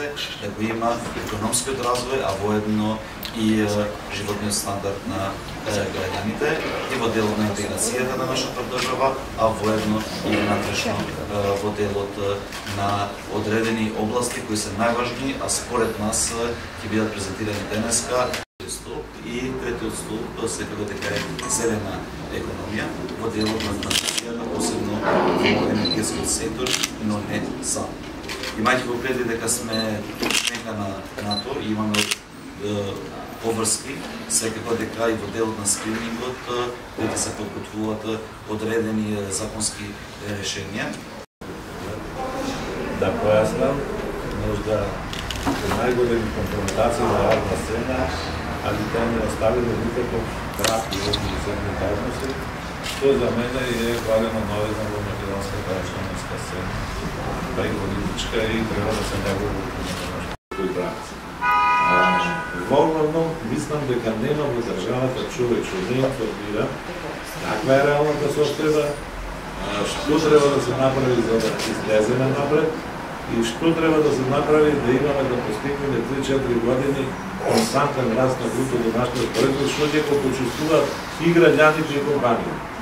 граѓаните, да го има економскиот развој, а воедно и животниот стандард на граѓаните и во делот на интеграцијата на нашата држава, а воедно и внатрешно во делот на одредени области кои се најважни, а според нас ќе бидат презентирани денеска. И третиот столб секако дека е зелена економија во делот на транзицијата, посебно во енергетскиот сектор, но не само. Имајќи го предвид дека сме членка на НАТО и имаме поврски, секако дека и во делот на скринингот дека се подготвуваат одредени законски решенија. Да појаснам, можда најголеми конфронтации на радна сцена, ali те не оставили никаков трак и организирани односи, што за мене е голема новина во македонската члановска сцена, па и политичка и треба да се негови кои бранци. Воглавно, мислам дека нема во државата човек што не информира каква е реалната состојба, што треба да се направи за да излеземе напред и што треба да се направи да имаме да постигнеме 3-4 години константен раст на брутто домашниот производ, што ќе го почувствуваат и граѓаните и компаниите.